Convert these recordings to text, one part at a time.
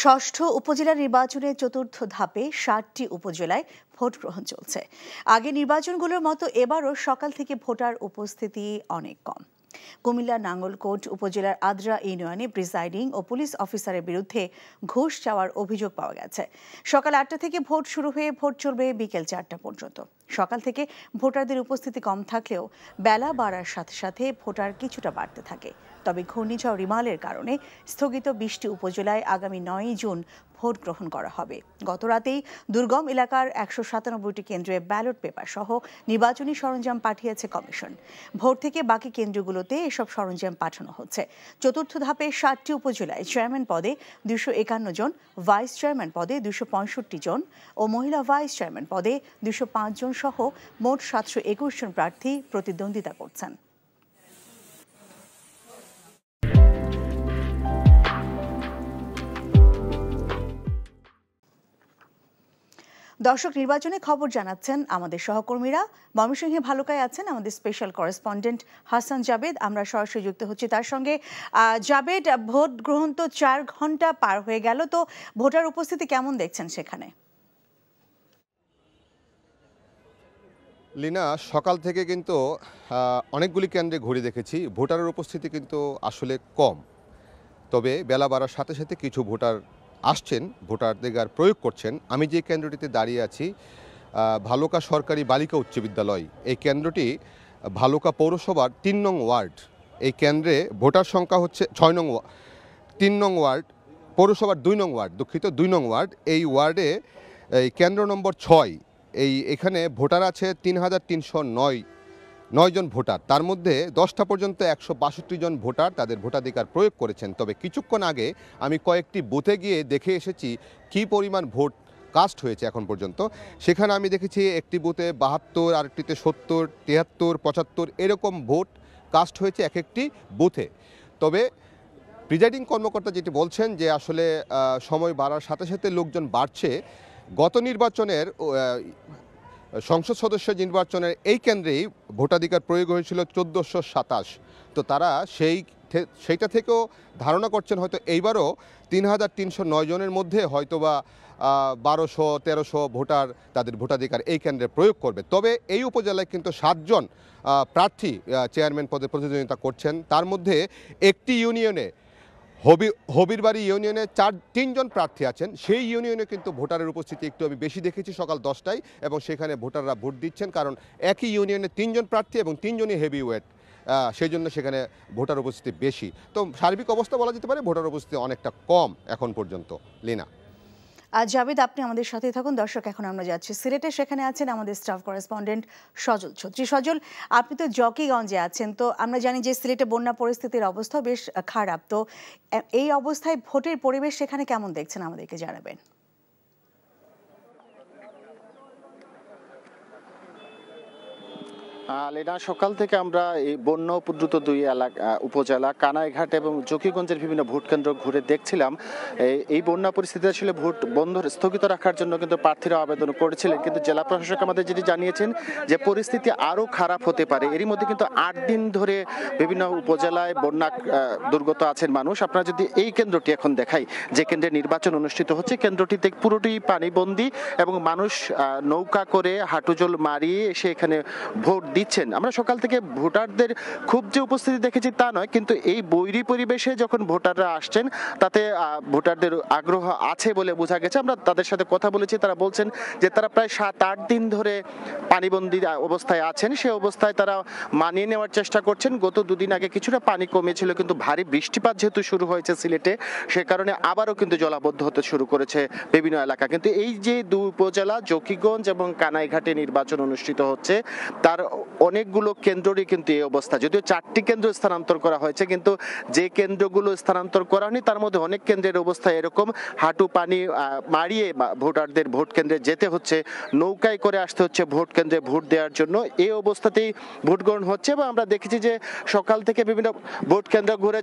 ষষ্ঠ উপজেলা নির্বাচনের চতুর্থ ধাপে ৭টি উপজেলায় ভোট গ্রহণ চলছে। আগে নির্বাচনগুলোর মতো এবারও সকাল থেকে ভোটার উপস্থিতি অনেক কম। কুমিল্লার নাঙ্গলকোট উপজেলার আদ্রা ইউনিয়নে প্রিসাইডিং ও পুলিশ অফিসারের বিরুদ্ধে ঘুষ চাওয়ার অভিযোগ পাওয়া গেছে। সকাল ৮টা থেকে ভোট শুরু হয়ে ভোট চলবে বিকেল ৪টা পর্যন্ত। সকাল থেকে ভোটারদের উপস্থিতি কম থাকলেও বেলা বাড়ার সাথে সাথে ভোটার কিছুটা বাড়তে থাকে। তবে ঘূর্ণিঝড় রিমালের কারণে স্থগিত ২০টি উপজেলায় আগামী ৯ জুন ভোট গ্রহণ করা হবে। গত রাতেই দুর্গম এলাকার ১৯৭টি কেন্দ্রে ব্যালট পেপার সহ নির্বাচনী সরঞ্জাম পাঠিয়েছে কমিশন। ভোট থেকে বাকি কেন্দ্রগুলোতে এসব সরঞ্জাম পাঠানো হচ্ছে। চতুর্থ ধাপে ৭টি উপজেলায় চেয়ারম্যান পদে ২৫১ জন, ভাইস চেয়ারম্যান পদে ২৬৫ জন ও মহিলা ভাইস চেয়ারম্যান পদে ২০৫ জন সহ মোট ৭২১ জন প্রার্থী প্রতিদ্বন্দ্বিতা করছেন। দর্শক, নির্বাচনে খবর জানাচ্ছেন আমাদের সহকর্মীরা। ময়মনসিংহে ভালুকায় আছেন আমাদের স্পেশাল করেসপন্ডেন্ট হাসান জাবেদ। আমরা সরাসরি যুক্ত হচ্ছি তার সঙ্গে। জাবেদ, ভোট গ্রহণ তো ৪ ঘন্টা পার হয়ে গেল, তো ভোটার উপস্থিতি কেমন দেখছেন সেখানে? লিনা, সকাল থেকে কিন্তু অনেকগুলি কেন্দ্রে ঘুরে দেখেছি, ভোটারের উপস্থিতি কিন্তু আসলে কম। তবে বেলা বাড়ার সাথে সাথে কিছু ভোটার আসছেন, ভোটাধিকার প্রয়োগ করছেন। আমি যে কেন্দ্রটিতে দাঁড়িয়ে আছি, ভালুকা সরকারি বালিকা উচ্চ বিদ্যালয়, এই কেন্দ্রটি ভালুকা পৌরসভার ৩ নং ওয়ার্ড। এই কেন্দ্রে ভোটার সংখ্যা হচ্ছে ৬ নং ৩ নং ওয়ার্ড, পৌরসভার ২ নং ওয়ার্ড, দুঃখিত ২ নং ওয়ার্ড। এই ওয়ার্ডে এই কেন্দ্র নম্বর ৬, এখানে ভোটার আছে ৩,৩০৯ জন ভোটার। তার মধ্যে 10টা পর্যন্ত ১৬২ জন ভোটার তাদের ভোটাধিকার প্রয়োগ করেছেন। তবে কিছুক্ষণ আগে আমি কয়েকটি বুথে গিয়ে দেখে এসেছি কী পরিমাণ ভোট কাস্ট হয়েছে এখন পর্যন্ত। সেখানে আমি দেখেছি একটি বুথে ৭২, আরেকটিতে ৭০, ৭৩, ৭৫ এরকম ভোট কাস্ট হয়েছে এক একটি বুথে। তবে প্রিজাইডিং কর্মকর্তা যেটি বলছেন যে আসলে সময় বাড়ার সাথে সাথে লোকজন বাড়ছে। গত নির্বাচনের সংসদ সদস্য নির্বাচনের এই কেন্দ্রেই ভোটাধিকার প্রয়োগ হয়েছিল ১৪২৭। তো তারা সেইটা থেকেও ধারণা করছেন হয়তো এইবারও ৩,৩০৯ জনের মধ্যে হয়তোবা ১২০০-১৩০০ ভোটার তাদের ভোটাধিকার এই কেন্দ্রে প্রয়োগ করবে। তবে এই উপজেলায় কিন্তু ৭ জন প্রার্থী চেয়ারম্যান পদে প্রতিদ্বন্দ্বিতা করছেন। তার মধ্যে একটি ইউনিয়নে, হবিরবাড়ি ইউনিয়নে ৩ জন প্রার্থী আছেন। সেই ইউনিয়নে কিন্তু ভোটারের উপস্থিতি একটু আমি বেশি দেখেছি সকাল 10টায়, এবং সেখানে ভোটাররা ভোট দিচ্ছেন, কারণ একই ইউনিয়নে 3 জন প্রার্থী এবং 3 জনই হেভি ওয়েট, সেই জন্য সেখানে ভোটার উপস্থিতি বেশি। তো সার্বিক অবস্থা বলা যেতে পারে ভোটার উপস্থিতি অনেকটা কম এখন পর্যন্ত। লিনা, জাবেদ, আপনি আমাদের সাথে থাকুন। দর্শক, এখন আমরা যাচ্ছি সিলেটে। সেখানে আছেন আমাদের স্টাফ করেসপন্ডেন্ট সজল ছত্রী। সজল, আপনি তো জকিগঞ্জে আছেন, তো আমরা জানি যে সিলেটে বন্যা পরিস্থিতির অবস্থা বেশ খারাপ। তো এই অবস্থায় ভোটের পরিবেশ সেখানে কেমন দেখছেন আমাদেরকে জানাবেন। লেনা, সকাল থেকে আমরা এই বন্যা উপদ্রুত ২ উপজেলা কানাইঘাট এবং জকিগঞ্জের বিভিন্ন ভোট কেন্দ্র ঘুরে দেখছিলাম। এই বন্যা পরিস্থিতি আসলে ভোট বন্ধ স্থগিত রাখার জন্য কিন্তু প্রার্থীরা আবেদন করেছিলেন, কিন্তু জেলা প্রশাসক আমাদের যেটি জানিয়েছেন যে পরিস্থিতি আরও খারাপ হতে পারে। এরই মধ্যে কিন্তু ৮ দিন ধরে বিভিন্ন উপজেলায় বন্যা দুর্গত আছেন মানুষ। আপনারা যদি এই কেন্দ্রটি এখন দেখাই, যে কেন্দ্রে নির্বাচন অনুষ্ঠিত হচ্ছে, কেন্দ্রটিতে পুরোটি পানিবন্দী এবং মানুষ নৌকা করে হাঁটুজল মারিয়ে এসে এখানে ভোট দিচ্ছেন। আমরা সকাল থেকে ভোটারদের খুব যে উপস্থিতি দেখেছি তা নয়, কিন্তু এই বৈরী পরিবেশে যখন ভোটাররা আসছেন তাতে ভোটারদের আগ্রহ আছে বলে বোঝা গেছে। আমরা তাদের সাথে কথা বলেছি, তারা বলছেন যে তারা প্রায় ৭-৮ দিন ধরে পানিবন্দী অবস্থায় আছেন। সে অবস্থায় তারা মানিয়ে নেওয়ার চেষ্টা করছেন। গত 2 দিন আগে কিছুটা পানি কমেছিল, কিন্তু ভারী বৃষ্টিপাত যেহেতু শুরু হয়েছে সিলেটে, সে কারণে আবারও কিন্তু জলাবদ্ধ হতে শুরু করেছে বিভিন্ন এলাকা। কিন্তু এই যে 2 উপজেলা জকিগঞ্জ এবং কানাইঘাটে নির্বাচন অনুষ্ঠিত হচ্ছে, তার অনেকগুলো কেন্দ্রই কিন্তু এই অবস্থা। যদিও 4টি কেন্দ্র স্থানান্তর করা হয়েছে, কিন্তু যে কেন্দ্রগুলো স্থানান্তর করা হয়নি তার মধ্যে অনেক কেন্দ্রের অবস্থা এরকম, হাঁটু পানি মারিয়ে ভোটারদের ভোট কেন্দ্রে যেতে হচ্ছে, নৌকায় করে আসতে হচ্ছে ভোট কেন্দ্রে ভোট দেওয়ার জন্য। এই অবস্থাতেই ভোট গ্রহণ হচ্ছে। এবং আমরা দেখেছি যে সকাল থেকে বিভিন্ন ভোট কেন্দ্র ঘুরে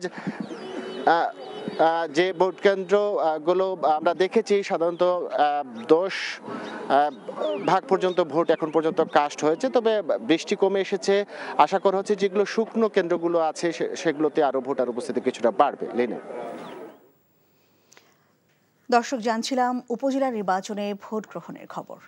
যে ভোট কেন্দ্রগুলো আমরা দেখেছি, সাধারণত 10% পর্যন্ত ভোট এখন পর্যন্ত কাস্ট হয়েছে। তবে বৃষ্টি কমে এসেছে, আশা করা হচ্ছে যেগুলো শুকনো কেন্দ্রগুলো আছে সেগুলোতে আরো ভোটার উপস্থিতি কিছুটা বাড়বে। লেনে, দর্শক, জানছিলাম উপজেলা নির্বাচনে ভোট গ্রহণের খবর।